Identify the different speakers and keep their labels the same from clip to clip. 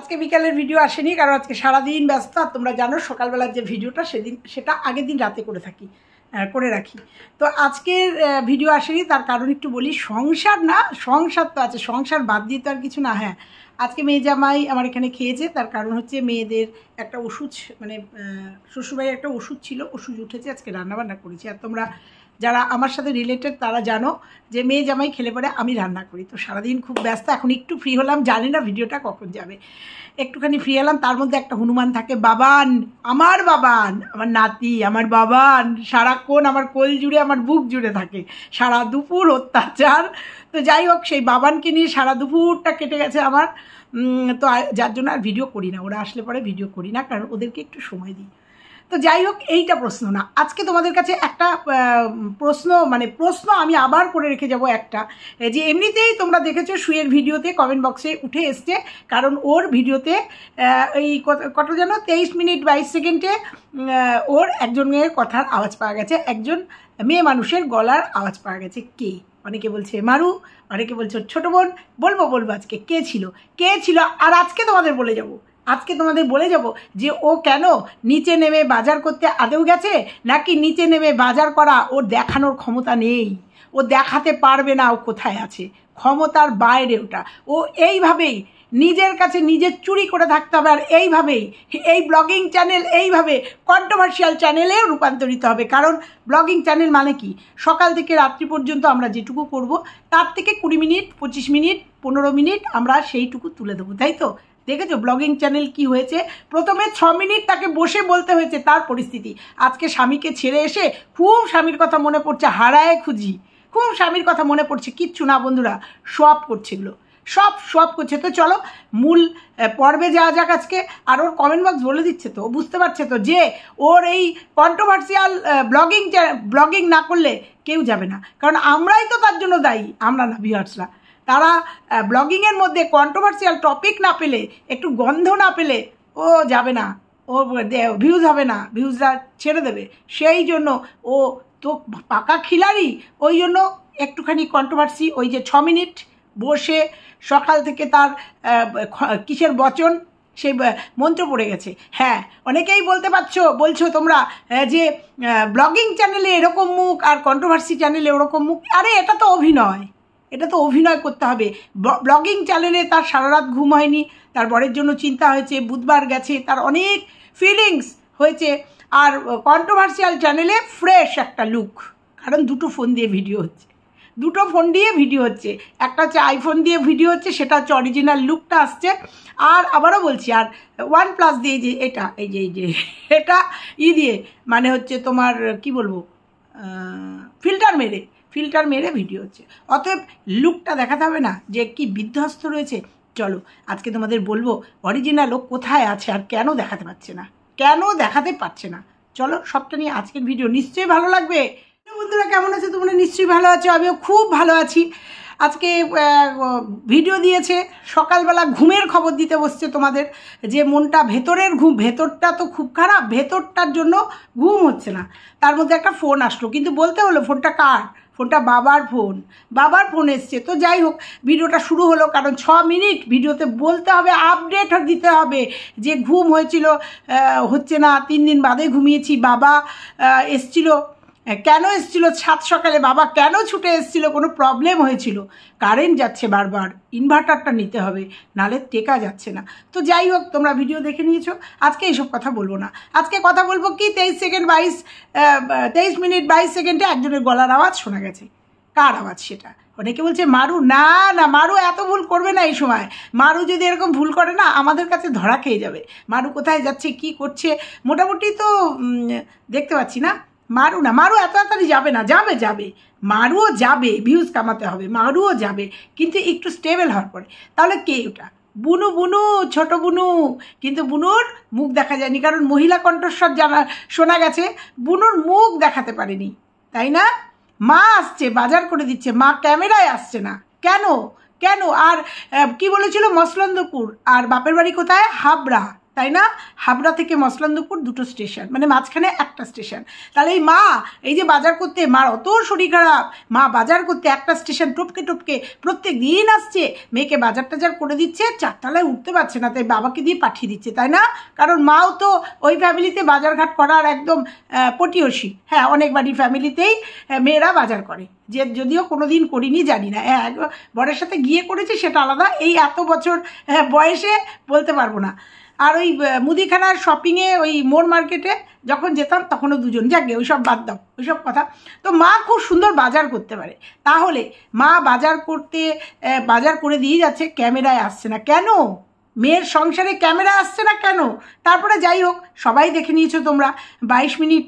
Speaker 1: আজকে বিকালের ভিডিও আসেনি কারণ আজকে সারাদিন ব্যস্ত। আর তোমরা জানো সকালবেলার যে ভিডিওটা সেটা আগের দিন রাতে করে রাখি। তো আজকের ভিডিও আসেনি, তার কারণ একটু বলি। সংসার তো আছে, সংসার বাদ দিয়ে তো আর কিছু না। হ্যাঁ, আজকে মেয়ে জামাই আমার এখানে খেয়েছে, তার কারণ হচ্ছে মেয়েদের একটা ওষুধ, মানে শ্বশুরবাড়ির একটা ওষুধ ছিল, ওষুধ উঠেছে, আজকে রান্নাবান্না করেছি। আর তোমরা যারা আমার সাথে রিলেটেড তারা জানো যে মেয়ে জামাই খেলে পরে আমি রান্না করি। তো সারাদিন খুব ব্যস্ত, এখন একটু ফ্রি হলাম, জানি না ভিডিওটা কখন যাবে। একটুখানি ফ্রি হলাম, তার মধ্যে একটা হনুমান থাকে, বাবান, আমার নাতি, আমার বাবান সারাক্ষণ আমার কোল জুড়ে, আমার বুক জুড়ে থাকে, সারা দুপুর অত্যাচার। তো যাই হোক, সেই বাবানকে নিয়ে সারা দুপুরটা কেটে গেছে আমার। তো যার জন্য আর ভিডিও করি না, ওরা আসলে পরে ভিডিও করি না, কারণ ওদেরকে একটু সময় দিই। তো যাই হোক, এইটা প্রশ্ন না, আজকে তোমাদের কাছে একটা প্রশ্ন আমি আবার করে রেখে যাব একটা, যে এমনিতেই তোমরা দেখেছো শুয়ের ভিডিওতে কমেন্ট বক্সে উঠে এসছে, কারণ ওর ভিডিওতে এই কত যেন 23 মিনিট 22 সেকেন্ডে ওর একজনের কথার আওয়াজ পাওয়া গেছে, একজন মেয়ে মানুষের গলার আওয়াজ পাওয়া গেছে। কে? অনেকে বলছে মারু, অনেকে বলছে ছোট বোন। বলবো আজকে কে ছিল। আর আজকে তোমাদের বলে যাব যে ও কেন নিচে নেমে বাজার করতে আদেও গেছে, নাকি নিচে নেমে বাজার করা ওর দেখানোর ক্ষমতা নেই, ও দেখাতে পারবে না ও কোথায় আছে, ক্ষমতার বাইরে ওটা। ও এইভাবেই নিজের কাছে নিজের চুরি করে থাকতে হবে, আর এইভাবেই এই ব্লগিং চ্যানেল এইভাবে কন্ট্রোভার্সিয়াল চ্যানেলে রূপান্তরিত হবে। কারণ ব্লগিং চ্যানেল মানে কি, সকাল থেকে রাত্রি পর্যন্ত আমরা যেটুকু করব তার থেকে 20 মিনিট 25 মিনিট 15 মিনিট আমরা সেইটুকু তুলে দেবো, তাই তো? দেখেছো ব্লগিং চ্যানেল কি হয়েছে? প্রথমে 6 মিনিট তাকে বসে বলতে হয়েছে তার পরিস্থিতি। আজকে স্বামীকে ছেড়ে এসে খুব স্বামীর কথা মনে পড়ছে, হারায় খুঁজি, খুব স্বামীর কথা মনে পড়ছে। কিচ্ছু না বন্ধুরা, সব করছে এগুলো, সব করছে। তো চলো মূল পর্বে যাওয়া যাক আজকে। আর ওর কমেন্ট বক্স বলে দিচ্ছে তো, বুঝতে পারছে তো যে ওর এই কন্ট্রোভার্সিয়াল ব্লগিং না করলে কেউ যাবে না, কারণ আমরাই তো তার জন্য দায়ী, আমরা না, ভিউয়ার্সরা। তারা ব্লগিংয়ের মধ্যে কন্ট্রোভার্সিয়াল টপিক না পেলে, একটু গন্ধ না পেলে ও যাবে না, ও ভিউজ হবে না, ভিউজরা ছেড়ে দেবে। সেই জন্য ও তো পাকা খিলাড়ি, ওই জন্য একটুখানি কন্ট্রোভার্সি, ওই যে 6 মিনিট বসে সকাল থেকে তার কিসের বচন, সেই মন্ত্র পড়ে গেছে। হ্যাঁ, অনেকেই বলছো তোমরা যে ব্লগিং চ্যানেলে এরকম মুখ আর কন্ট্রোভার্সি চ্যানেলে ওরকম মুখ। আরে এটা তো অভিনয় করতে হবে। ব্লগিং চ্যানেলে তার সারা রাত ঘুম হয়নি, তার বরের জন্য চিন্তা হয়েছে, বুধবার গেছে, তার অনেক ফিলিংস হয়েছে। আর কন্ট্রোভার্সিয়াল চ্যানেলে ফ্রেশ একটা লুক, কারণ দুটো ফোন দিয়ে ভিডিও হচ্ছে, একটা হচ্ছে আইফোন দিয়ে ভিডিও হচ্ছে, সেটা হচ্ছে অরিজিনাল লুকটা আসছে। আর আবারও বলছি, আর OnePlus দিয়ে যে এটা দিয়ে মানে হচ্ছে তোমার কি বলবো, ফিল্টার মেরে ভিডিও হচ্ছে। অতএব লুকটা দেখাতে হবে না যে কি বিধ্বস্ত রয়েছে। চলো আজকে তোমাদের বলবো অরিজিনাল ও কোথায় আছে আর কেন দেখাতে পারছে না। চলো সবটা নিয়ে আজকের ভিডিও, নিশ্চয়ই ভালো লাগবে। বন্ধুরা কেমন আছে তোমরা? নিশ্চয়ই ভালো আছো, আমিও খুব ভালো আছি। আজকে ভিডিও দিয়েছে, সকালবেলা ঘুমের খবর দিতে বসছে তোমাদের, যে মনটা ভেতরটা তো খুব খারাপ, ভেতরটার জন্য ঘুম হচ্ছে না। তার মধ্যে একটা ফোন আসলো, কিন্তু বলতে হলো ফোনটা কার? ফোনটা বাবার ফোন এসছে। তো যাই হোক, ভিডিওটা শুরু হলো, কারণ 6 মিনিট ভিডিওতে বলতে হবে, আপডেট দিতে হবে যে ঘুম হচ্ছে না, 3 দিন বাদে ঘুমিয়েছি, বাবা এসছিল, কেন এসছিল সাত সকালে, বাবা কেন ছুটে এসছিল, কোনো প্রবলেম হয়েছিল, কারেন্ট যাচ্ছে বারবার, ইনভার্টারটা নিতে হবে, নালে টেকা যাচ্ছে না। তো যাই হোক, তোমরা ভিডিও দেখে নিয়েছো, আজকে এইসব কথা বলবো না। আজকে কথা বলবো কি, 23 মিনিট 22 সেকেন্ডে একজনের গলার আওয়াজ শোনা গেছে। কার আওয়াজ সেটা? অনেকে বলছে মারু। না, মারু এত ভুল করবে না এই সময়। মারু যদি এরকম ভুল করে না, আমাদের কাছে ধরা খেয়ে যাবে। মারু কোথায় যাচ্ছে, কি করছে, মোটামুটি তো দেখতে পাচ্ছি না। মারু এত তাড়াতাড়ি যাবে না, যাবে, মারুও যাবে, ভিউজ কামাতে হবে, মারুও যাবে, কিন্তু একটু স্টেবল হওয়ার পরে। তাহলে কে ওটা? বুনু, ছোট বুনু। কিন্তু বুনুর মুখ দেখা যায়নি, কারণ মহিলা কণ্ঠস্বর শোনা গেছে, বুনুর মুখ দেখাতে পারেনি, তাই না? মা আসছে, বাজার করে দিচ্ছে, মা ক্যামেরায় আসছে না, কেন? আর কি বলেছিল, মসলন্দপুর, আর বাপের বাড়ি কোথায়? হাবড়া। তাই না? হাবড়া থেকে মসলন্দপুর 2টো স্টেশন, মানে মাঝখানে একটা স্টেশন। তাহলে এই মা এই যে বাজার করতে, মার অত শরীর খারাপ, মা বাজার করতে একটা স্টেশন টপকে টপকে প্রত্যেক দিন আসছে, মেয়েকে বাজার টাজার করে দিচ্ছে, 4তলায় উঠতে পারছে না, তাই বাবাকে দিয়ে পাঠিয়ে দিচ্ছে, তাই না? কারণ মাও তো ওই ফ্যামিলিতে বাজারঘাট করার একদম পটিয়সী। হ্যাঁ, অনেক বাড়ির ফ্যামিলিতেই মেয়েরা বাজার করে, যে যদিও কোনো দিন করিনি, জানি না। হ্যাঁ, বরের সাথে গিয়ে করেছি সেটা আলাদা, এই এত বছর বয়সে বলতে পারবো না। আর ওই মুদিখানার শপিংয়ে ওই মোড় মার্কেটে যখন যেতাম তখনও দুজন, যাকে ওই সব বাদ দাও, ওই সব কথা। তো মা খুব সুন্দর বাজার করতে পারে, তাহলে মা বাজার করে দিয়ে যাচ্ছে, ক্যামেরায় আসছে না কেন? মেয়ের সংসারে ক্যামেরা আসছে না কেন? তারপরে যাই হোক, সবাই দেখে নিয়েছো তোমরা, 23 মিনিট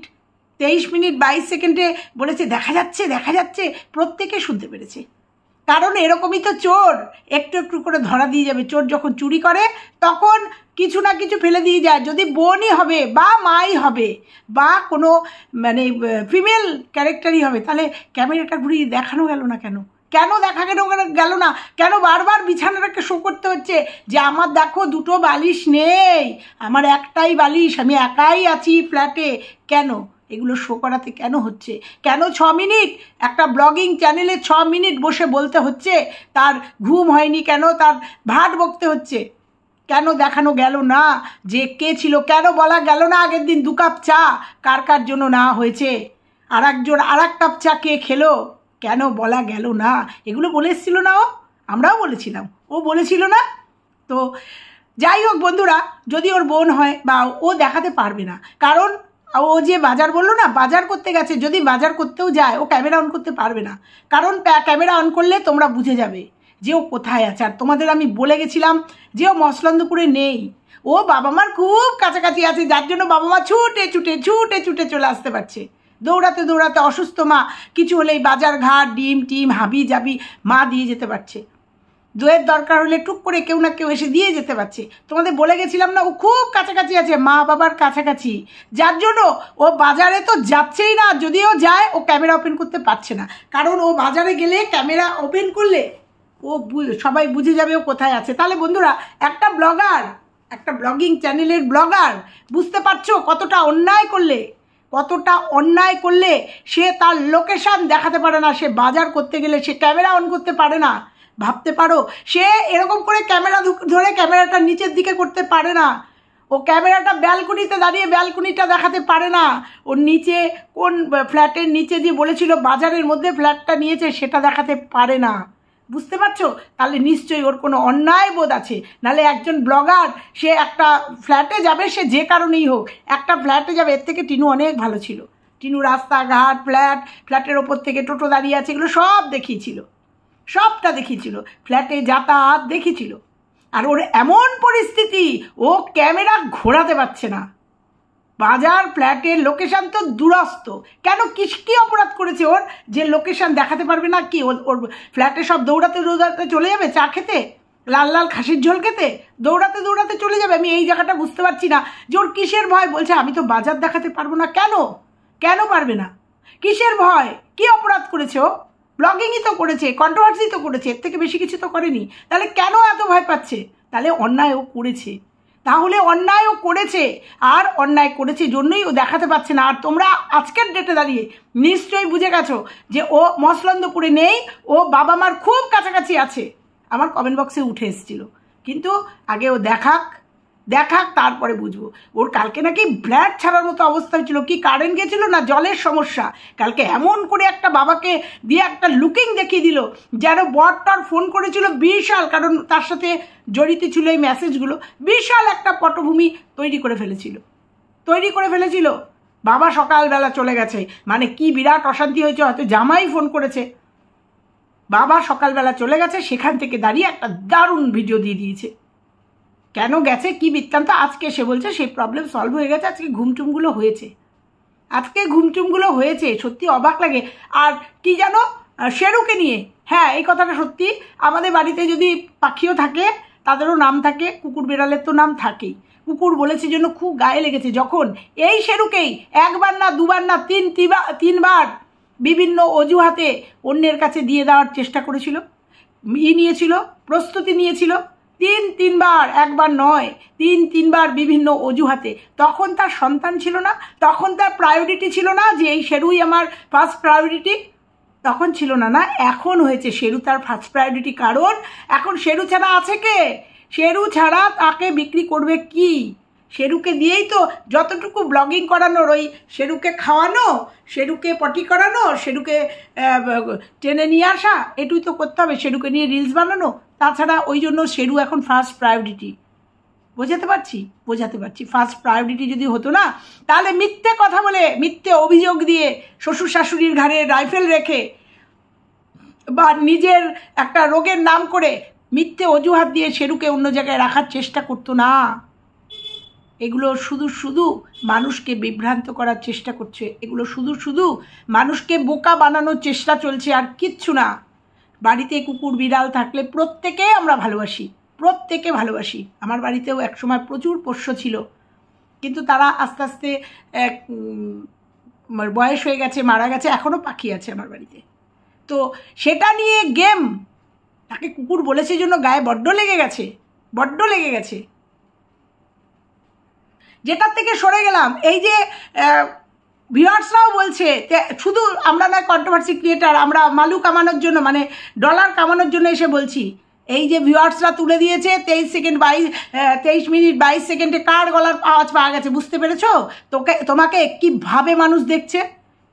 Speaker 1: 22 সেকেন্ডে বলেছে দেখা যাচ্ছে, প্রত্যেকে শুনতে পেরেছে। কারণ এরকমই তো চোর, একটু একটু করে ধরা দিয়ে যাবে। চোর যখন চুরি করে তখন কিছু না কিছু ফেলে দিয়ে যায়, যদি বোনই হবে বা মাই হবে বা কোনো মানে ফিমেল ক্যারেক্টারই হবে, তাহলে ক্যামেরাটা ঘুরিয়ে দেখানো গেল না কেন? কেন দেখা গেল না? কেন বারবার বিছানাটাকে শো করতে হচ্ছে যে আমার দেখো 2টো বালিশ নেই, আমার একটাই বালিশ, আমি একাই আছি ফ্ল্যাটে? কেন এগুলো শো করাতে কেন হচ্ছে? কেন 6 মিনিট একটা ব্লগিং চ্যানেলে 6 মিনিট বসে বলতে হচ্ছে তার ঘুম হয়নি কেন, তার ভাট বকতে হচ্ছে? কেন দেখানো গেল না যে কে ছিল? কেন বলা গেল না আগের দিন 2 কাপ চা কার জন্য না হয়েছে, আর একজন আর 1 কাপ চা কে খেলো? কেন বলা গেল না? এগুলো বলে এসেছিল না ও, আমরাও বলেছিলাম, ও বলেছিল না? তো যাই হোক বন্ধুরা, যদি ওর বোন হয় বা ও দেখাতে পারবে না, কারণ ও যে বাজার বললো না, বাজার করতে গেছে, যদি বাজার করতেও যায় ও ক্যামেরা অন করতে পারবে না, কারণ ক্যামেরা অন করলে তোমরা বুঝে যাবে যে ও কোথায় আছে। আর তোমাদের আমি বলে গেছিলাম যে ও মসলন্দপুরে নেই, ও বাবা মার খুব কাছাকাছি আছে, যার জন্য বাবা মা ছুটে ছুটে চলে আসতে পারছে, দৌড়াতে অসুস্থ মা কিছু হলেই বাজার ঘাট ডিম টিম হাবি জাবি মা দিয়ে যেতে পারছে, দইয়ের দরকার হলে টুক করে কেউ না কেউ এসে দিয়ে যেতে পারছে। তোমাদের বলে গেছিলাম না, ও খুব কাছাকাছি আছে, মা বাবার কাছাকাছি, যার জন্য ও বাজারে তো যাচ্ছেই না, যদিও যায় ও ক্যামেরা ওপেন করতে পারছে না, কারণ ও বাজারে গেলে ক্যামেরা ওপেন করলে ও সবাই বুঝে যাবে ও কোথায় আছে। তাহলে বন্ধুরা, একটা ব্লগার, একটা ব্লগিং চ্যানেলের ব্লগার, বুঝতে পারছো কতটা অন্যায় করলে সে তার লোকেশন দেখাতে পারে না, সে বাজার করতে গেলে সে ক্যামেরা অন করতে পারে না। ভাবতে পারো, সে এরকম করে ক্যামেরা ধরে ক্যামেরাটা নিচের দিকে করতে পারে না, ও ক্যামেরাটা ব্যালকনিতে দাঁড়িয়ে ব্যালকনিটা দেখাতে পারে না, ওর নিচে কোন ফ্ল্যাটের নিচে যে বলেছিল বাজারের মধ্যে ফ্ল্যাটটা নিয়েছে সেটা দেখাতে পারে না। বুঝতে পারছো? তাহলে নিশ্চয়ই ওর কোনো অন্যায় বোধ আছে। নাহলে একজন ব্লগার সে একটা ফ্ল্যাটে যাবে, সে যে কারণেই হোক একটা ফ্ল্যাটে যাবে, এর থেকে টিনু অনেক ভালো ছিল। টিনু রাস্তাঘাট ফ্ল্যাটের ওপর থেকে টোটো দাঁড়িয়ে আছে, এগুলো সব দেখিয়েছিল, সবটা দেখিয়েছিল, ফ্ল্যাটে যাতায়াত দেখিয়েছিল। আর ওর এমন পরিস্থিতি, ও ক্যামেরা ঘোরাতে পারছে না, বাজার ফ্ল্যাটের লোকেশান তো দূরস্থ। কেন, কী অপরাধ করেছে ওর যে লোকেশান দেখাতে পারবে না? কি ওর ফ্ল্যাটে সব দৌড়াতে চলে যাবে চা খেতে, লাল খাসির ঝোল খেতে, দৌড়াতে চলে যাবে? আমি এই জায়গাটা বুঝতে পারছি না যে ওর কিসের ভয়। বলছে আমি তো বাজার দেখাতে পারবো না। কেন পারবে না? কিসের ভয়? কি অপরাধ করেছে ও? ব্লগিংই তো করেছে, কন্ট্রোভার্সি তো করেছে, এর থেকে বেশি কিছু তো করেনি। তাহলে কেন এত ভয় পাচ্ছে? তাহলে অন্যায় ও করেছে, আর অন্যায় করেছে জন্যই ও দেখাতে পারছে না। আর তোমরা আজকের ডেটে দাঁড়িয়ে নিশ্চয়ই বুঝে গেছো যে ও মসলন্দপুরে নেই, ও বাবা মার খুব কাছাকাছি আছে। আমার কমেন্ট বক্সে উঠে এসেছিল, কিন্তু আগে ও দেখাক তারপরে বুঝবো। ওর কালকে নাকি ফ্ল্যাট ছাড়ার মতো অবস্থা হয়েছিল, কি কারেন্ট গেছিল না জলের সমস্যা, কালকে এমন করে একটা বাবাকে দিয়ে একটা লুকিং দেখিয়ে দিল যেন বরটার ফোন করেছিল বিশাল, কারণ তার সাথে জড়িত ছিল এই মেসেজগুলো, বিশাল একটা পটভূমি তৈরি করে ফেলেছিল। বাবা সকালবেলা চলে গেছে, মানে কি বিরাট অশান্তি হয়েছে, হয়তো জামাই ফোন করেছে, বাবা সকালবেলা চলে গেছে, সেখান থেকে দাঁড়িয়ে একটা দারুণ ভিডিও দিয়ে দিয়েছে। কেন গেছে, কি বৃত্তান্ত, আজকে সে বলছে সেই প্রবলেম সলভ হয়ে গেছে, আজকে ঘুমটুমগুলো হয়েছে। সত্যি অবাক লাগে। আর কি জানো, শেরুকে নিয়ে, হ্যাঁ এই কথাটা সত্যি, আমাদের বাড়িতে যদি পাখিও থাকে তাদেরও নাম থাকে, কুকুর বেড়ালের তো নাম থাকেই। কুকুর বলেছে জন্য খুব গায়ে লেগেছে যখন এই শেরুকেই একবার না দুবার না তিনবার বিভিন্ন অজুহাতে অন্যের কাছে দিয়ে দেওয়ার চেষ্টা করেছিল, প্রস্তুতি নিয়েছিল, তিনবার, একবার নয়, তিনবার বিভিন্ন অজুহাতে। তখন তার সন্তান ছিল না, তখন তার প্রায়োরিটি ছিল না যে এই শেরুই আমার ফার্স্ট প্রায়োরিটি, তখন ছিল না। না, এখন হয়েছে শেরু তার ফার্স্ট প্রায়োরিটি। কারণ এখন শেরু ছাড়া আছে কে? শেরু ছাড়া তাকে বিক্রি করবে কি? শেরুকে দিয়েই তো যতটুকু ব্লগিং করানোর, ওই শেরুকে খাওয়ানো, শেরুকে পটি করানো, শেরুকে টেনে নিয়ে আসা, এটুই তো করতে হবে, শেরুকে নিয়ে রিলস বানানো। তাছাড়া ওই জন্য শেরু এখন ফার্স্ট প্রায়োরিটি। বোঝাতে পারছি। ফার্স্ট প্রায়োরিটি যদি হতো না, তাহলে মিথ্যে কথা বলে, মিথ্যে অভিযোগ দিয়ে, শ্বশুর শাশুড়ির ঘাড়ে রাইফেল রেখে বা নিজের একটা রোগের নাম করে মিথ্যে অজুহাত দিয়ে শেরুকে অন্য জায়গায় রাখার চেষ্টা করতো না। এগুলো শুধু মানুষকে বিভ্রান্ত করার চেষ্টা করছে, এগুলো শুধু মানুষকে বোকা বানানোর চেষ্টা চলছে, আর কিচ্ছু না। বাড়িতে কুকুর বিড়াল থাকলে প্রত্যেকে আমরা ভালোবাসি। আমার বাড়িতেও একসময় প্রচুর পোষ্য ছিল, কিন্তু তারা আস্তে আস্তে বয়স হয়ে গেছে, মারা গেছে। এখনও পাখি আছে আমার বাড়িতে। তো সেটা নিয়ে গেম, তাকে কুকুর বলেছে জন্য গায়ে বড্ড লেগে গেছে। যেটার থেকে সরে গেলাম, এই যে ভিউয়ার্সরাও বলছে, শুধু আমরা না কন্ট্রোভার্সি ক্রিয়েটার, আমরা মালু কামানোর জন্য, মানে ডলার কামানোর জন্য এসে বলছি। এই যে ভিউয়ার্সরা তুলে দিয়েছে 23 মিনিট 22 সেকেন্ডে কার গলার আওয়াজ পাওয়া গেছে, বুঝতে পেরেছো? তোমাকে কীভাবে মানুষ দেখছে,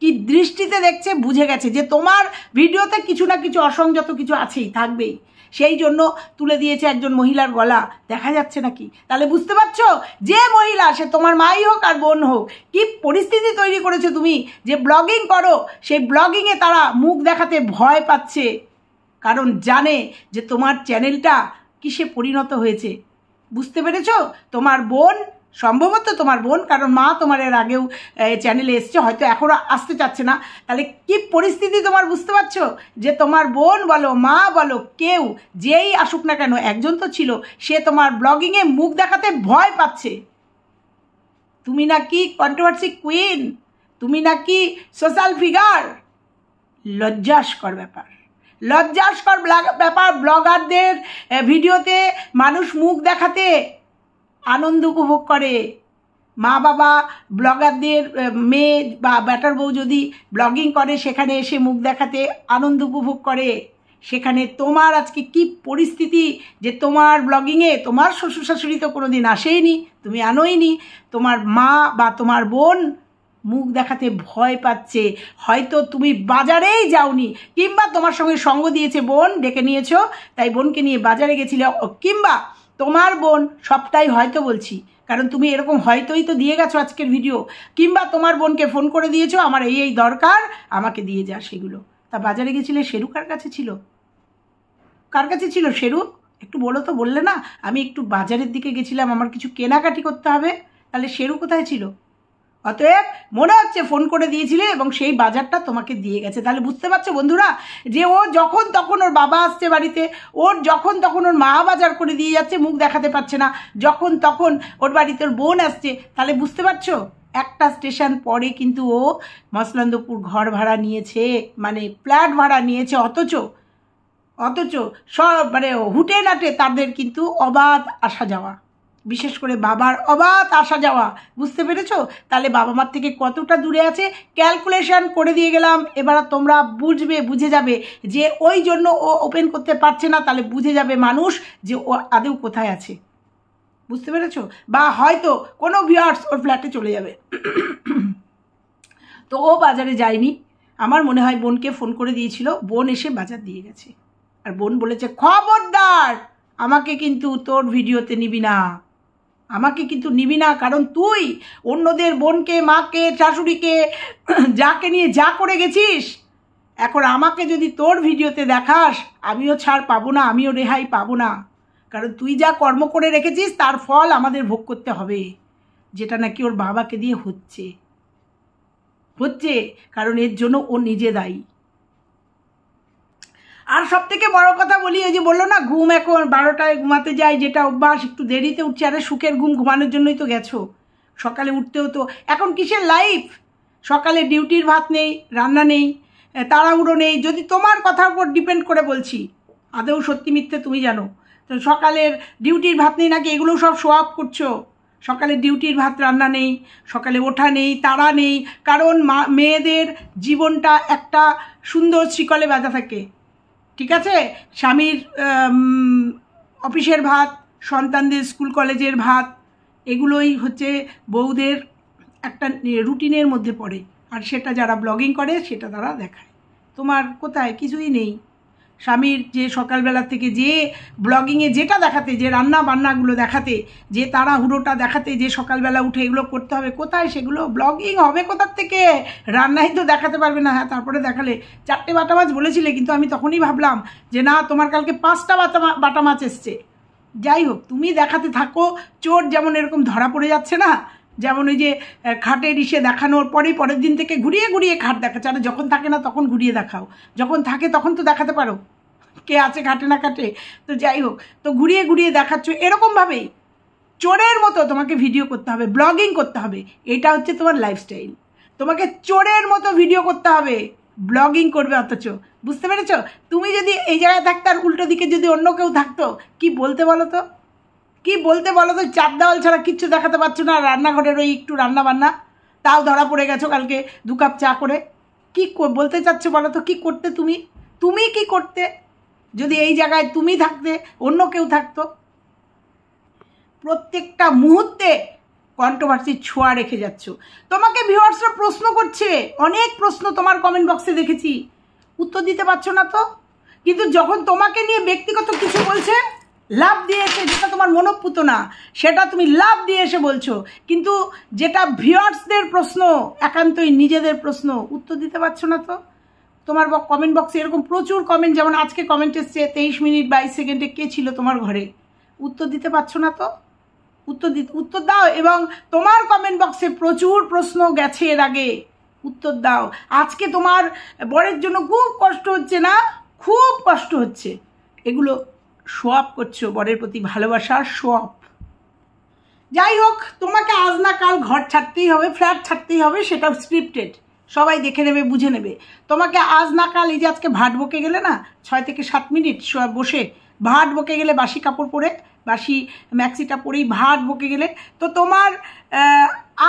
Speaker 1: কি দৃষ্টিতে দেখছে, বুঝে গেছে যে তোমার ভিডিওতে কিছু না কিছু অসংযত কিছু আছেই, থাকবেই। সেই জন্য তুলে দিয়েছে একজন মহিলার গলা। দেখা যাচ্ছে নাকি? তাহলে বুঝতে পারছো, যে মহিলা, সে তোমার মাই হোক আর বোন হোক, কি পরিস্থিতি তৈরি করেছো তুমি, যে ব্লগিং করো, সেই ব্লগিংয়ে তারা মুখ দেখাতে ভয় পাচ্ছে। কারণ জানে যে তোমার চ্যানেলটা কিসে পরিণত হয়েছে। বুঝতে পেরেছো? তোমার বোন, সম্ভবত তোমার বোন, কারণ মা তোমার এর আগেও চ্যানেলে এসছে, হয়তো এখনও আসতে চাচ্ছে না। তাহলে কি পরিস্থিতি তোমার বুঝতে পারছো? যে তোমার বোন বলো, মা বলো, কেউ যেই আসুক না কেন, একজন তো ছিল, সে তোমার ব্লগিংয়ে মুখ দেখাতে ভয় পাচ্ছে। তুমি নাকি কন্ট্রোভার্সি কুইন, তুমি নাকি সোশ্যাল ফিগার। লজ্জাস্কর ব্যাপার। ব্লগারদের ভিডিওতে মানুষ মুখ দেখাতে আনন্দ উপভোগ করে। মা বাবা ব্লগারদের মেয়ে বা ব্যাটার বউ যদি ব্লগিং করে, সেখানে এসে মুখ দেখাতে আনন্দ উপভোগ করে। সেখানে তোমার আজকে কি পরিস্থিতি, যে তোমার ব্লগিংয়ে তোমার শ্বশুর শাশুড়ি তো কোনো দিন আসেইনি, তুমি আনোইনি, তোমার মা বা তোমার বোন মুখ দেখাতে ভয় পাচ্ছে। হয়তো তুমি বাজারেই যাওনি, কিংবা তোমার সঙ্গে সঙ্গ দিয়েছে বোন, ডেকে নিয়েছো, তাই বোনকে নিয়ে বাজারে গেছিলে, কিংবা তোমার বোন, সবটাই হয়তো বলছি, কারণ তুমি এরকম হয়তোই তো দিয়ে গেছো আজকের ভিডিও, কিংবা তোমার বোনকে ফোন করে দিয়েছো, আমার এই দরকার, আমাকে দিয়ে যা। সেগুলো তা বাজারে গেছিলে, শেরু কার কাছে ছিল? শেরু একটু বলো তো, বললে না আমি একটু বাজারের দিকে গেছিলাম, আমার কিছু কেনাকাটি করতে হবে। তাহলে শেরু কোথায় ছিল? অতএব মনে হচ্ছে ফোন করে দিয়েছিলে এবং সেই বাজারটা তোমাকে দিয়ে গেছে। তাহলে বুঝতে পারছো বন্ধুরা, যে ও যখন তখন ওর বাবা আসছে বাড়িতে, ওর যখন তখন ওর মা বাজার করে দিয়ে যাচ্ছে, মুখ দেখাতে পারছে না, যখন তখন ওর বাড়িতে ওর বোন আসছে। তাহলে বুঝতে পারছো, একটা স্টেশন পরে কিন্তু ও মসলন্দপুর ঘর ভাড়া নিয়েছে, মানে ফ্ল্যাট ভাড়া নিয়েছে। অথচ সব মানে হুটে নাটে তাদের কিন্তু অবাধ আসা যাওয়া, বিশেষ করে বাবার অবাধ আসা যাওয়া। বুঝতে পেরেছো? তাহলে বাবা মার থেকে কতটা দূরে আছে, ক্যালকুলেশন করে দিয়ে গেলাম। এবার তোমরা বুঝে যাবে যে ওই জন্য ও ওপেন করতে পারছে না। তাহলে বুঝে যাবে মানুষ যে ও আদৌ কোথায় আছে। বুঝতে পেরেছো? বা হয়তো কোনো ভিউয়ার্স ওর ফ্ল্যাটে চলে যাবে। তো ও বাজারে যায়নি, আমার মনে হয় বোনকে ফোন করে দিয়েছিল, বোন এসে বাজার দিয়ে গেছে। আর বোন বলেছে, খবরদার আমাকে কিন্তু তোর ভিডিওতে নিবি না, কারণ তুই অন্যদের বোনকে, মাকে, শাশুড়িকে, যাকে নিয়ে যা করে গেছিস, এখন আমাকে যদি তোর ভিডিওতে দেখাস, আমিও ছাড় পাবো না, আমিও রেহাই পাবো না। কারণ তুই যা কর্ম করে রেখেছিস তার ফল আমাদের ভোগ করতে হবে, যেটা নাকি ওর বাবাকে দিয়ে হচ্ছে। কারণ এর জন্য ও নিজে দায়ী। আর সব থেকে বড় কথা বলি, ওই যে বললো না ঘুম এখন 12টায় ঘুমাতে যায়, যেটা অভ্যাস, একটু দেরিতে উঠছে। আরে সুখের ঘুম ঘুমানোর জন্যই তো গেছো, সকালে উঠতেও তো। এখন কিসের লাইফ? সকালে ডিউটির ভাত নেই, রান্না নেই, তাড়াহুড়ো নেই। যদি তোমার কথার উপর ডিপেন্ড করে বলছি, আদৌ সত্যি মিথ্যে তুমি জানো, তো সকালের ডিউটির ভাত নেই নাকি, এগুলো সব শো আপ করছো। সকালে ডিউটির ভাত রান্না নেই, সকালে ওঠা নেই, তাড়া নেই, কারণ মেয়েদের জীবনটা একটা সুন্দর শিকলে বাঁধা থাকে, ঠিক আছে? স্বামীর অফিসের ভাত, সন্তানদের স্কুল কলেজের ভাত, এগুলোই হচ্ছে বউদের একটা রুটিনের মধ্যে পড়ে, আর সেটা যারা ব্লগিং করে সেটা তারা দেখায়। তোমার কোথায় কিছুই নেই। স্বামীর যে সকালবেলা থেকে যে ব্লগিংয়ে যেটা দেখাতে, যে রান্না বান্নাগুলো দেখাতে, যে তাড়াহুড়োটা দেখাতে, যে সকালবেলা উঠে এগুলো করতে হবে, কোথায় সেগুলো ব্লগিং হবে কোথার থেকে? রান্নাই তো দেখাতে পারবে না। হ্যাঁ, তারপরে দেখালে 4টে বাটা মাছ বলেছিলে, কিন্তু আমি তখনই ভাবলাম যে না, তোমার কালকে 5টা বাটা মাছ এসছে। যাই হোক, তুমি দেখাতে থাকো। চোর যেমন এরকম ধরা পড়ে যাচ্ছে না, যেমন ওই যে খাটের ইসে দেখানোর পরের দিন থেকে ঘুরিয়ে ঘুরিয়ে খাট দেখাচ্ছে। আর যখন থাকে না তখন ঘুরিয়ে দেখাও, যখন থাকে তখন তো দেখাতে পারো কে আছে খাটে না খাটে। তো যাই হোক, তো ঘুরিয়ে ঘুরিয়ে দেখাচ্ছ, এরকমভাবেই চোরের মতো তোমাকে ভিডিও করতে হবে, ব্লগিং করতে হবে। এটা হচ্ছে তোমার লাইফস্টাইল। তোমাকে চোরের মতো ভিডিও করতে হবে, ব্লগিং করবে। অথচ বুঝতে পেরেছ? তুমি যদি এই জায়গায় থাকতে আর উল্টো দিকে যদি অন্য কেউ থাকতো, কি বলতে বলো তো? কি বলতে বলো তো? চার দেওয়াল ছাড়া কিচ্ছু দেখাতে পারছো না, রান্নাঘরের ওই একটু রান্না বান্না, তাও ধরা পড়ে গেছো কালকে 2 কাপ চা করে। কি বলতে চাচ্ছ বলো তো? কি করতে তুমি? তুমি কি করতে যদি এই জায়গায় তুমি থাকতে, অন্য কেউ থাকতো? প্রত্যেকটা মুহূর্তে কন্ট্রোভার্সির ছোঁয়া রেখে যাচ্ছ। তোমাকে ভিউয়ার্সরা প্রশ্ন করছে, অনেক প্রশ্ন তোমার কমেন্ট বক্সে দেখেছি, উত্তর দিতে পারছো না তো। কিন্তু যখন তোমাকে নিয়ে ব্যক্তিগত কিছু বলছে, লাভ দিয়ে এসে, যেটা তোমার মনোপুত না সেটা তুমি লাভ দিয়ে এসে বলছো, কিন্তু যেটা ভিউয়ার্সদের প্রশ্ন, একান্তই নিজেদের প্রশ্ন, উত্তর দিতে পারছো না তো। তোমার কমেন্ট বক্সে এরকম প্রচুর কমেন্ট, যেমন আজকে কমেন্ট এসছে 23 মিনিট 22 সেকেন্ডে কে ছিল তোমার ঘরে, উত্তর দিতে পারছো না তো। উত্তর দাও। এবং তোমার কমেন্ট বক্সে প্রচুর প্রশ্ন গেছে এর আগে, উত্তর দাও। আজকে তোমার বরের জন্য খুব কষ্ট হচ্ছে না? খুব কষ্ট হচ্ছে, এগুলো শো আপ করছো, বরের প্রতি ভালোবাসার শো আপ। যাই হোক, তোমাকে আজ না কাল ঘর ছাড়তেই হবে, ফ্ল্যাট ছাড়তেই হবে, সেটাও স্ক্রিপ্টেড, সবাই দেখে নেবে, বুঝে নেবে। তোমাকে আজ না কাল, এই যে আজকে ভাট বকে গেলে না 6 থেকে 7 মিনিট বসে ভাট বকে গেলে, বাসি কাপড় পরে, বাসি ম্যাক্সিটা পরেই ভাট বকে গেলে, তো তোমার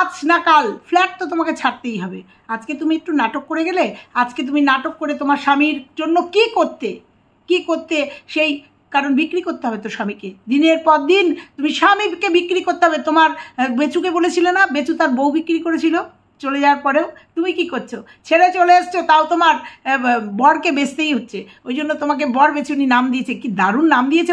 Speaker 1: আজ না কাল ফ্ল্যাট তো তোমাকে ছাড়তেই হবে। আজকে তুমি একটু নাটক করে গেলে, আজকে তুমি নাটক করে তোমার স্বামীর জন্য কি করতে সেই, কারণ বিক্রি করতে হবে তো স্বামীকে, দিনের পর দিন তুমি স্বামীকে বিক্রি করতে হবে। তোমার বেচুকে বলেছিলে না, বেচু তার বউ বিক্রি করেছিল চলে যাওয়ার পরেও, তুমি কি করছো? ছেড়ে চলে এসছো, তাও তোমার বরকে বেচতেই হচ্ছে। ওই জন্য তোমাকে বর বেচুনি নাম দিয়েছে, কি দারুণ নাম দিয়েছে,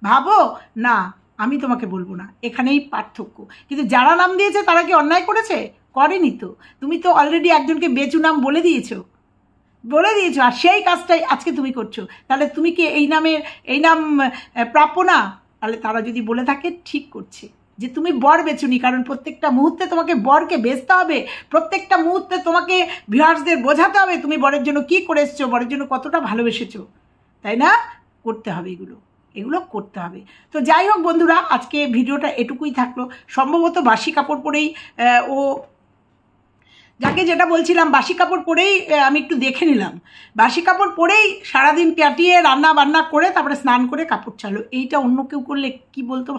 Speaker 1: ভাবো না, আমি তোমাকে বলবো না, এখানেই পার্থক্য। কিন্তু যারা নাম দিয়েছে তারা কি অন্যায় করেছে? করেনি তো। তুমি তো অলরেডি একজনকে বেচু নাম বলে দিয়েছো, আর সেই কাজটাই আজকে তুমি করছো। তাহলে তুমি কি এই নাম প্রাপ্য না? তাহলে তারা যদি বলে থাকে, ঠিক করছে যে তুমি বর বেচুনি, কারণ প্রত্যেকটা মুহূর্তে তোমাকে বরকে বেচতে হবে, প্রত্যেকটা মুহূর্তে তোমাকে ভিউয়ার্সদের বোঝাতে হবে তুমি বরের জন্য কি করে এসছো, বরের জন্য কতটা ভালোবেসেছো, তাই না? করতে হবে এগুলো করতে হবে। তো যাই হোক বন্ধুরা, আজকে ভিডিওটা এটুকুই থাকলো। সম্ভবত বাসি কাপড় পরেই যাকে যেটা বলছিলাম, বাসি কাপড় পরেই আমি একটু দেখে নিলাম, বাসি কাপড় পরেই সারাদিন কাটিয়ে রান্না বান্না করে তারপরে স্নান করে কাপড় ছাড়লো। এইটা অন্য কেউ করলে কি বলতো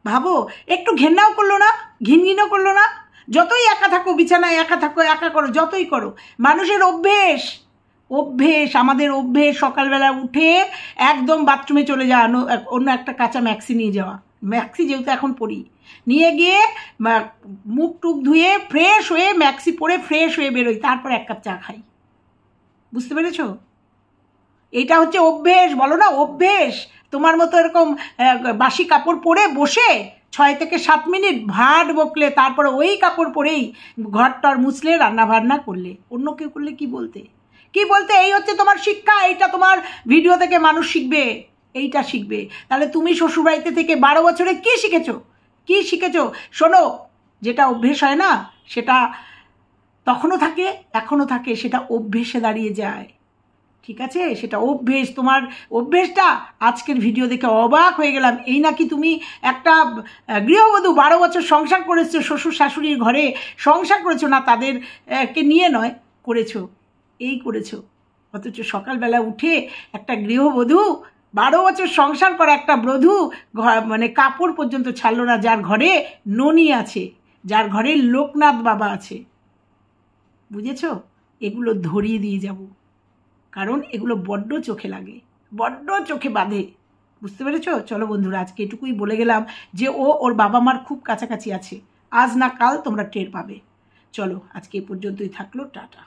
Speaker 1: ভাবো। একটু ঘেন্নাও করলো না, ঘিনঘিনও করলো না? যতই একা থাকো বিছানায়, একা করো, যতই করো, মানুষের অভ্যেস, আমাদের অভ্যেস সকালবেলা উঠে একদম বাথরুমে চলে যাওয়া, অন্য একটা কাঁচা ম্যাক্সি নিয়ে যাওয়া, ম্যাক্সি যেহেতু এখন পরি, নিয়ে গিয়ে মুখ টুক ধুয়ে ফ্রেশ হয়ে ম্যাক্সি পরে ফ্রেশ হয়ে বেরোই, তারপর 1 কাপ চা খাই। বুঝতে পেরেছো? এটা হচ্ছে অভ্যেস, বলো না অভ্যেস। তোমার মতো এরকম বাসি কাপড় পরে বসে 6 থেকে 7 মিনিট ভাট বকলে, তারপরে ওই কাপড় পরেই ঘরটার মুছলে, রান্না বান্না করলে, অন্য কেউ করলে কি বলতে? এই হচ্ছে তোমার শিক্ষা। এইটা তোমার ভিডিও থেকে মানুষ শিখবে, এইটা শিখবে। তাহলে তুমি শ্বশুরবাড়িতে থেকে 12 বছরে কি শিখেছো? শোনো, যেটা অভ্যেস হয় না, সেটা তখনও থাকে, এখনও থাকে, সেটা অভ্যেসে দাঁড়িয়ে যায়, ঠিক আছে? সেটা অভ্যেস। তোমার অভ্যেসটা আজকের ভিডিও দেখে অবাক হয়ে গেলাম। এই নাকি তুমি একটা গৃহবধূ, 12 বছর সংসার করেছো, শ্বশুর শাশুড়ির ঘরে সংসার করেছো, না তাদেরকে নিয়ে নয়, করেছো, অথচ সকালবেলা উঠে একটা গৃহবধূ 12 বছর সংসার করা একটা বধূ মানে কাপড় পর্যন্ত ছাড়লো না, যার ঘরে ননি আছে, যার ঘরে লোকনাথ বাবা আছে। বুঝেছ? এগুলো ধরিয়ে দিয়ে যাব, কারণ এগুলো বড্ড চোখে লাগে, বড্ড চোখে বাঁধে। বুঝতে পেরেছ? চলো বন্ধুরা, আজকে এটুকুই বলে গেলাম যে ওর বাবা মার খুব কাছাকাছি আছে, আজ না কাল তোমরা টের পাবে। চলো আজকে এই পর্যন্তই থাকলো, টাটা।